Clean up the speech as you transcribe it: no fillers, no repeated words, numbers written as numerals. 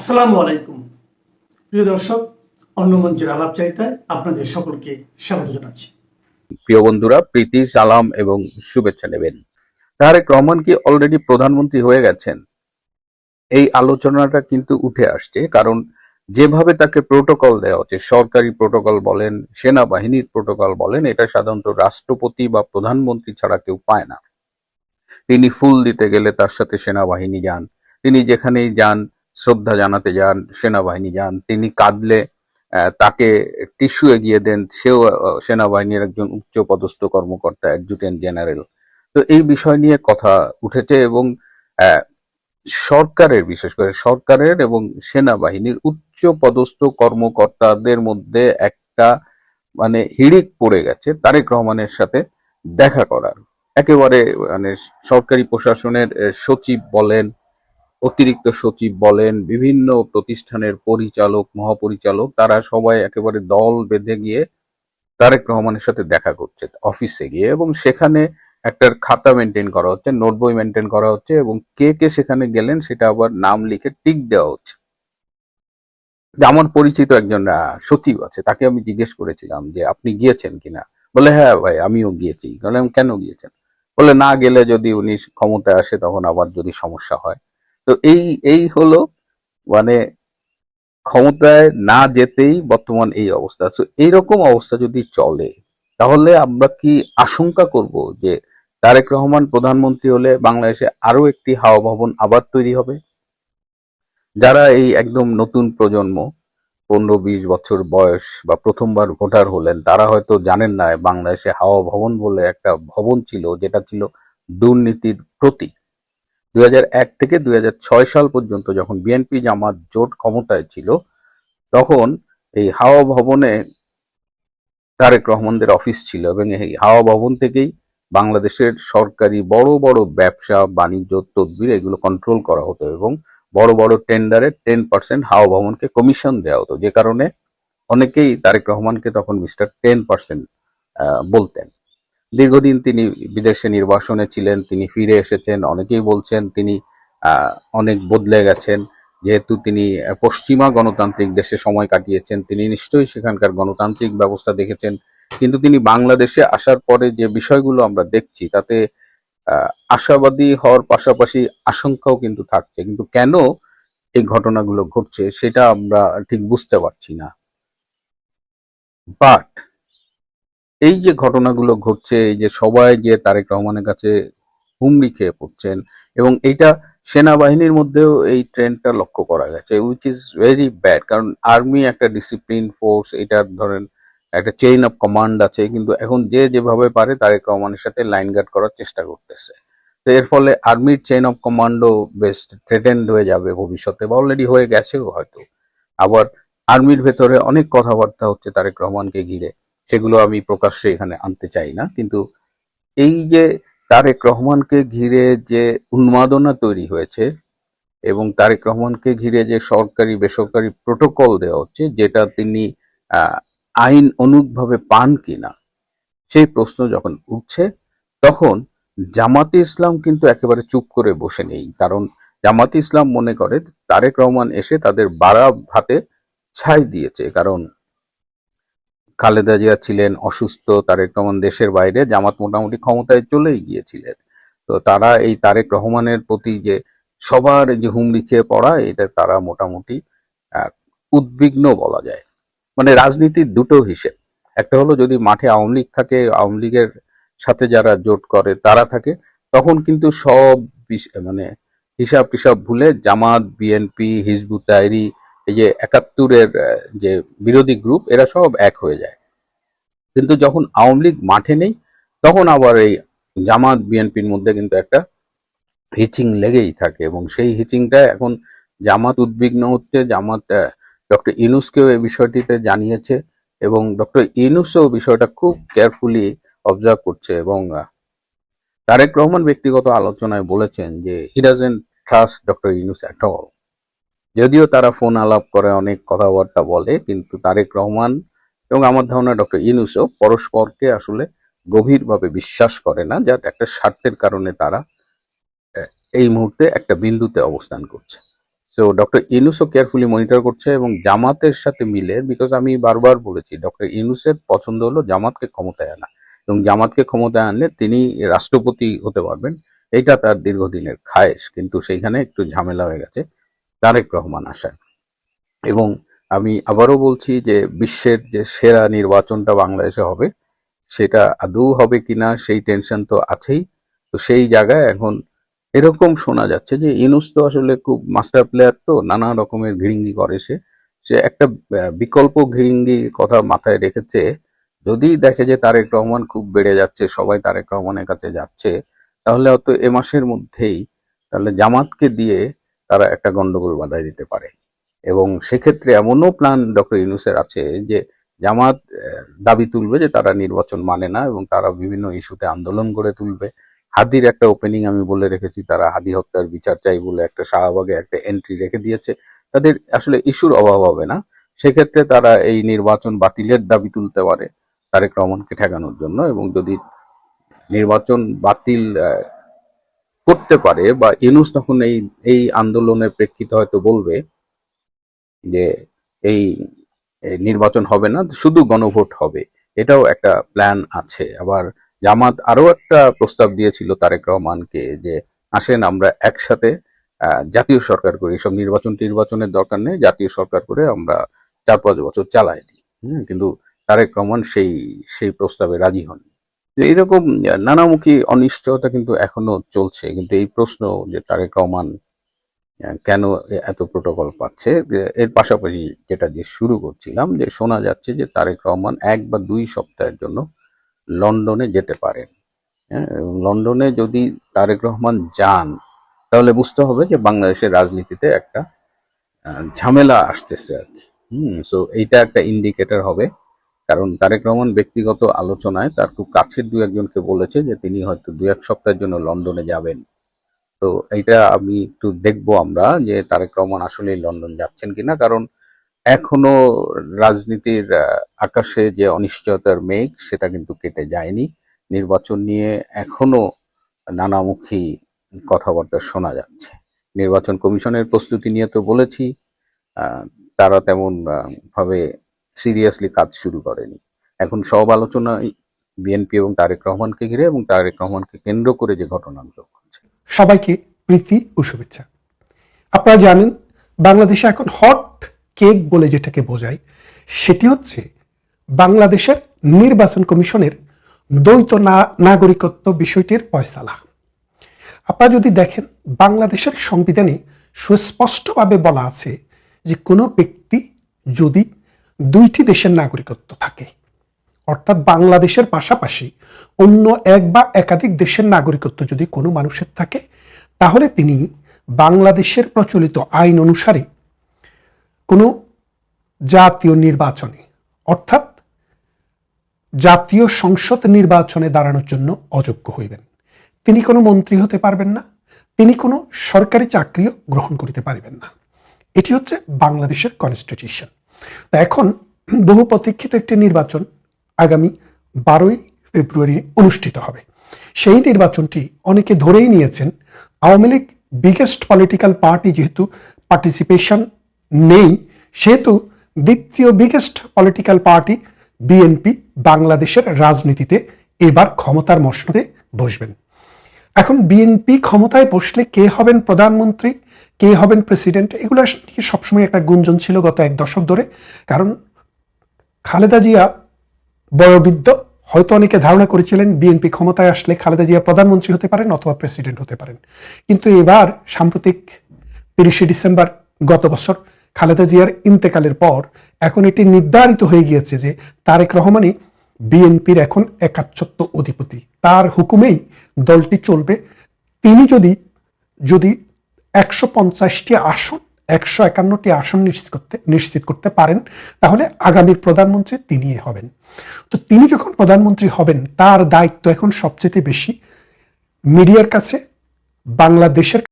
আসসালামু আলাইকুম প্রিয় দর্শক, অন্য মঞ্চের আলাপচারিতায় আপনাদের সকলকে স্বাগত জানাচ্ছি। প্রিয় বন্ধুরা, প্রীতি, সালাম এবং শুভেচ্ছা নেবেন। তারেক রহমান কি অলরেডি প্রধানমন্ত্রী হয়ে গেছেন? এই আলোচনাটা কিন্তু উঠে আসছে, কারণ যেভাবে তাকে প্রোটোকল দেওয়া হচ্ছে, সরকারি প্রোটোকল বলেন, সেনাবাহিনীর প্রোটোকল বলেন, এটা সাধারণত রাষ্ট্রপতি বা প্রধানমন্ত্রী ছাড়া কেউ পায় না। তিনি ফুল দিতে গেলে তার সাথে সেনাবাহিনী যান, তিনি যেখানেই যান শ্রদ্ধা জানাতে যান, সেনাবাহিনী যান, তিনি কাঁদলে তাকে টিস্যু এগিয়ে দেন, সেও সেনাবাহিনীর একজন উচ্চ পদস্থ কর্মকর্তা, অ্যাডজুটেন্ট জেনারেল। তো এই বিষয় নিয়ে কথা উঠেছে এবং আহ, সরকারের, বিশেষ করে সরকারের এবং সেনাবাহিনীর উচ্চ পদস্থ কর্মকর্তাদের মধ্যে একটা হিড়িক পড়ে গেছে তারেক রহমানের সাথে দেখা করার। একেবারে সরকারি প্রশাসনের সচিব বলেন, অতিরিক্ত সচিব বলেন, বিভিন্ন প্রতিষ্ঠানের পরিচালক, মহাপরিচালক, তারা সবাই একেবারে দল বেঁধে গিয়ে তারেক রহমানের সাথে দেখা করছে অফিসে গিয়ে, এবং সেখানে একটা খাতা মেনটেন করা হচ্ছে, নোট বই মেনটেন করা হচ্ছে, এবং কে কে সেখানে গেলেন সেটা আবার নাম লিখে টিক দেওয়া হচ্ছে। আমার পরিচিত একজন সচিব আছে, তাকে আমি জিজ্ঞেস করেছিলাম যে আপনি গিয়েছেন কিনা। বলে হ্যাঁ ভাই, আমিও গিয়েছি। বললাম কেন গিয়েছেন? বলে না গেলে যদি উনি ক্ষমতায় আসে তখন আবার যদি সমস্যা হয়। তো এই এই হলো মানে ক্ষমতায় না যেতেই বর্তমান এই অবস্থা। তো এইরকম অবস্থা যদি চলে, তাহলে আমরা কি আশঙ্কা করব যে তারেক রহমান প্রধানমন্ত্রী হলে বাংলাদেশে আরো একটি হাওয়া ভবন আবার তৈরি হবে? যারা এই একদম নতুন প্রজন্ম, 15-20 বছর বয়স বা প্রথমবার ভোটার হলেন, তারা হয়তো জানেন না বাংলাদেশে হাওয়া ভবন বলে একটা ভবন ছিল, যেটা ছিল দুর্নীতির প্রতীক। 2001 থেকে 2006 সাল পর্যন্ত যখন বিএনপি জামাত জোট ক্ষমতায় ছিল, তখন এই হাওয়া ভবনে তারেক রহমানদের অফিস ছিল, এবং এই হাওয়া ভবন থেকেই বাংলাদেশের সরকারি বড় বড় ব্যবসা বাণিজ্য তদবির এগুলো কন্ট্রোল করা হতো, এবং বড় বড় টেন্ডারে 10% হাওয়া ভবনকে কমিশন দেওয়া হতো, যে কারণে অনেকেই তারেক রহমানকে তখন মিস্টার 10% বলতেন। দীর্ঘদিন তিনি বিদেশে নির্বাসনে ছিলেন, তিনি ফিরে এসেছেন, অনেকেই বলছেন তিনি অনেক বদলে গেছেন। যেহেতু তিনি পশ্চিমা গণতান্ত্রিক দেশে সময় কাটিয়েছেন, তিনি নিশ্চয়ই সেখানকার গণতান্ত্রিক ব্যবস্থা দেখেছেন। কিন্তু তিনি বাংলাদেশে আসার পরে যে বিষয়গুলো আমরা দেখছি, তাতে আশাবাদী হওয়ার পাশাপাশি আশঙ্কাও কিন্তু থাকছে। কিন্তু কেন এই ঘটনাগুলো ঘটছে সেটা আমরা ঠিক বুঝতে পারছি না। বাট এই যে ঘটনাগুলো ঘটছে, এই যে সবাই যে তারেক রহমানের কাছে হুমড়ি খেয়ে পড়ছেন, এবং এইটা সেনাবাহিনীর মধ্যেও এই ট্রেন্ডটা লক্ষ্য করা গেছে, উইচ ইজ ভেরি ব্যাড। কারণ আর্মি একটা ডিসিপ্লিন ফোর্স, এটার ধরেন একটা চেইন অফ কমান্ড আছে, কিন্তু এখন যে যেভাবে পারে তারেক রহমানের সাথে লাইন গার্ড করার চেষ্টা করতেছে। তো এর ফলে আর্মির চেইন অফ কমান্ডও বেশ থ্রেটেন্ড হয়ে যাবে ভবিষ্যতে, বা অলরেডি হয়ে গেছেও হয়তো। আবার আর্মির ভেতরে অনেক কথাবার্তা হচ্ছে তারেক রহমানকে ঘিরে, সেগুলো আমি প্রকাশ্যে এখানে আনতে চাই না। কিন্তু এই যে তারেক রহমানকে ঘিরে যে উন্মাদনা তৈরি হয়েছে, এবং তারেক রহমানকে ঘিরে যে সরকারি বেসরকারি প্রোটোকল দেওয়া হচ্ছে, যেটা তিনি আহ, আইন অনুগভাবে পান কিনা, সেই প্রশ্ন যখন উঠছে, তখন জামাতে ইসলাম কিন্তু একেবারে চুপ করে বসে নেই। কারণ জামাতে ইসলাম মনে করে তারেক রহমান এসে তাদের বাড়া ভাতে ছাই দিয়েছে। কারণ খালেদা জিয়া ছিলেন অসুস্থ, তারেক রহমান দেশের বাইরে, জামাত মোটামুটি ক্ষমতায় চলেই গিয়েছিলেন। তো তারা এই তারেক রহমানের প্রতি যে সবার যে হুমড়ি খেয়ে পড়া, এটা তারা মোটামুটি আহ, উদ্বিগ্ন বলা যায়। রাজনীতির দুটো হিসেব, একটা হলো যদি মাঠে আওয়ামী লীগ থাকে, আওয়ামী লীগের সাথে যারা জোট করে তারা থাকে, তখন কিন্তু সব হিসাব টিসাব ভুলে জামাত, বিএনপি, হিজবুত তাহরীর, এই যে 71-এর যে বিরোধী গ্রুপ, এরা সব এক হয়ে যায়। কিন্তু যখন আওয়ামী লীগ মাঠে নেই, তখন আবার এই জামাত বিএনপির মধ্যে কিন্তু একটা হিচিং লেগেই থাকে, এবং সেই হিচিংটা এখন জামাত উদ্বিগ্ন হচ্ছে। জামাত ডক্টর ইউনূসকেও এই বিষয়টিতে জানিয়েছে, এবং ডক্টর ইউনূসও বিষয়টা খুব কেয়ারফুলি অবজার্ভ করছে, এবং তারেক রহমান ব্যক্তিগত আলোচনায় বলেছেন যে he doesn't trust doctor Yunus at all. যদিও তারা ফোন আলাপ করে, অনেক কথাবার্তা বলে, কিন্তু তারেক রহমান এবং আমার ধারণা ডক্টর ইউনূসও পরস্পরকে আসলে গভীরভাবে বিশ্বাস করে না, যাতে একটা স্বার্থের কারণে তারা এই মুহূর্তে একটা বিন্দুতে অবস্থান করছে। সো ডক্টর ইউনূসও কেয়ারফুলি মনিটর করছে এবং জামাতের সাথে মিলে, বিকজ আমি বারবার বলেছি ডক্টর ইউনূসের পছন্দ হলো জামাতকে ক্ষমতায় আনা, এবং জামাতকে ক্ষমতায় আনলে তিনি রাষ্ট্রপতি হতে পারবেন, এইটা তার দীর্ঘদিনের খায়েশ। কিন্তু সেইখানে একটু ঝামেলা হয়ে গেছে তারেক রহমান আসায়। এবং আমি আবারও বলছি যে বিশ্বের যে সেরা নির্বাচনটা বাংলাদেশে হবে, সেটা আদৌ হবে কিনা সেই টেনশন তো আছেই। তো সেই জায়গায় এখন এরকম শোনা যাচ্ছে যে ইউনূস তো আসলে খুব মাস্টার প্লেয়ার, তো নানা রকমের ঘিরিঙ্গি করে সে। সে একটা বিকল্প ঘিরিঙ্গি কথা মাথায় রেখেছে, যদি দেখে যে তারেক রহমান খুব বেড়ে যাচ্ছে, সবাই তারেক রহমানের কাছে যাচ্ছে, তাহলে হয়তো এ মাসের মধ্যেই তাহলে জামাতকে দিয়ে তারা একটা গন্ডগোল বাধায় দিতে পারে। এবং সেক্ষেত্রে এমনও প্ল্যান ডক্টর ইউনূসের আছে যে জামাত দাবি তুলবে যে তারা নির্বাচন মানে না, এবং তারা বিভিন্ন ইস্যুতে আন্দোলন গড়ে তুলবে। হাদির একটা ওপেনিং আমি বলে রেখেছি, তারা হাদি হত্যার বিচার চাই বলে একটা শাহবাগে একটা এন্ট্রি রেখে দিয়েছে। তাদের আসলে ইস্যুর অভাব হবে না, সেক্ষেত্রে তারা এই নির্বাচন বাতিলের দাবি তুলতে পারে তারেক রহমানকে ঠেকানোর জন্য। এবং যদি নির্বাচন বাতিল করতে পারে, বা ইউনূস তখন এই এই আন্দোলনের প্রেক্ষিতে হয়তো বলবে যে এই নির্বাচন হবে না, শুধু গণভোট হবে, এটাও একটা প্ল্যান আছে। আবার জামাত আরো একটা প্রস্তাব দিয়েছিল তারেক রহমানকে যে আসেন আমরা একসাথে জাতীয় সরকার করি, সব নির্বাচনের দরকার নেই, জাতীয় সরকার করে আমরা 4-5 বছর চালাই দিই। কিন্তু তারেক রহমান সেই সেই প্রস্তাবে রাজি হন। এইরকম নানামুখী অনিশ্চয়তা কিন্তু এখনো চলছে। কিন্তু এই প্রশ্ন যে তারেক রহমান কেন এত প্রোটোকল পাচ্ছে, এর পাশাপাশি যেটা দিয়ে শুরু করছিলাম, যে শোনা যাচ্ছে যে তারেক রহমান 1 বা 2 সপ্তাহের জন্য লন্ডনে যেতে পারেন। হ্যাঁ, এবং লন্ডনে যদি তারেক রহমান যান, তাহলে বুঝতে হবে যে বাংলাদেশের রাজনীতিতে একটা ঝামেলা আসতেছে আর কি। সো এইটা একটা ইন্ডিকেটর হবে, কারণ তারেক রহমান ব্যক্তিগত আলোচনায় তার খুব কাছের 2-1জনকে বলেছে যে তিনি হয়তো 2-1 সপ্তাহের জন্য লন্ডনে যাবেন। তো এইটা আমি একটু দেখবো আমরা যে তারেক রহমান আসলে লন্ডন যাচ্ছেন কিনা, কারণ এখনো রাজনীতির আকাশে যে অনিশ্চয়তার মেঘ, সেটা কিন্তু কেটে যায়নি। নির্বাচন নিয়ে এখনো নানামুখী কথাবার্তা শোনা যাচ্ছে। নির্বাচন কমিশনের প্রস্তুতি নিয়ে তো বলেছি, তারা তেমন ভাবে সিরিয়াসলি কাজ শুরু করেনি। এখন সব আলোচনা বিএনপি এবং তারেক রহমানকে ঘিরে, এবং তারেক রহমানকে কেন্দ্র করে যে ঘটনাগুলো ঘটছে। সবাইকে প্রীতি ও শুভেচ্ছা। আপনারা জানেন বাংলাদেশে এখন হট কেক বলে যেটাকে বোঝায়, সেটি হচ্ছে বাংলাদেশের নির্বাচন কমিশনের দ্বৈত নাগরিকত্ব বিষয়টির ফয়সালা। আপনারা যদি দেখেন, বাংলাদেশের সংবিধানে সুস্পষ্টভাবে বলা আছে যে কোনো ব্যক্তি যদি 2টি দেশের নাগরিকত্ব থাকে, অর্থাৎ বাংলাদেশের পাশাপাশি অন্য 1 বা একাধিক দেশের নাগরিকত্ব যদি কোনো মানুষের থাকে, তাহলে তিনি বাংলাদেশের প্রচলিত আইন অনুসারে কোনো জাতীয় নির্বাচনে, অর্থাৎ জাতীয় সংসদ নির্বাচনে দাঁড়ানোর জন্য অযোগ্য হইবেন। তিনি কোনো মন্ত্রী হতে পারবেন না, তিনি কোনো সরকারি চাকরিও গ্রহণ করিতে পারবেন না। এটি হচ্ছে বাংলাদেশের কনস্টিটিউশন। তো এখন বহু প্রতীক্ষিত একটি নির্বাচন আগামী 12ই ফেব্রুয়ারি অনুষ্ঠিত হবে। সেই নির্বাচনটি অনেকে ধরেই নিয়েছেন Awami League biggest political party যেহেতু পার্টিসিপেশন নেই, সেহেতু দ্বিতীয় বিগেস্ট পলিটিক্যাল পার্টি বিএনপি বাংলাদেশের রাজনীতিতে এবার ক্ষমতার মসনদে বসবেন। এখন বিএনপি ক্ষমতায় বসলে কে হবেন প্রধানমন্ত্রী, কে হবেন প্রেসিডেন্ট, এগুলো নিয়ে সবসময় একটা গুঞ্জন ছিল গত 1 দশক ধরে। কারণ খালেদা জিয়া বয়োবৃদ্ধ, হয়তো অনেকে ধারণা করেছিলেন বিএনপি ক্ষমতায় আসলে খালেদা জিয়া প্রধানমন্ত্রী হতে পারেন অথবা প্রেসিডেন্ট হতে পারেন। কিন্তু এবার সাম্প্রতিক 30শে ডিসেম্বর গত বছর খালেদা জিয়ার ইন্তেকালের পর এখন এটি নির্ধারিত হয়ে গিয়েছে যে তারেক রহমানই বিএনপির এখন একাচ্ছত্ব অধিপতি, তার হুকুমেই দলটি চলবে। তিনি যদি 150টি আসন, 151টি আসন নিশ্চিত করতে পারেন, তাহলে আগামীর প্রধানমন্ত্রী তিনিই হবেন। তো তিনি যখন প্রধানমন্ত্রী হবেন, তার দায়িত্ব এখন সবচেয়ে বেশি মিডিয়ার কাছে, বাংলাদেশের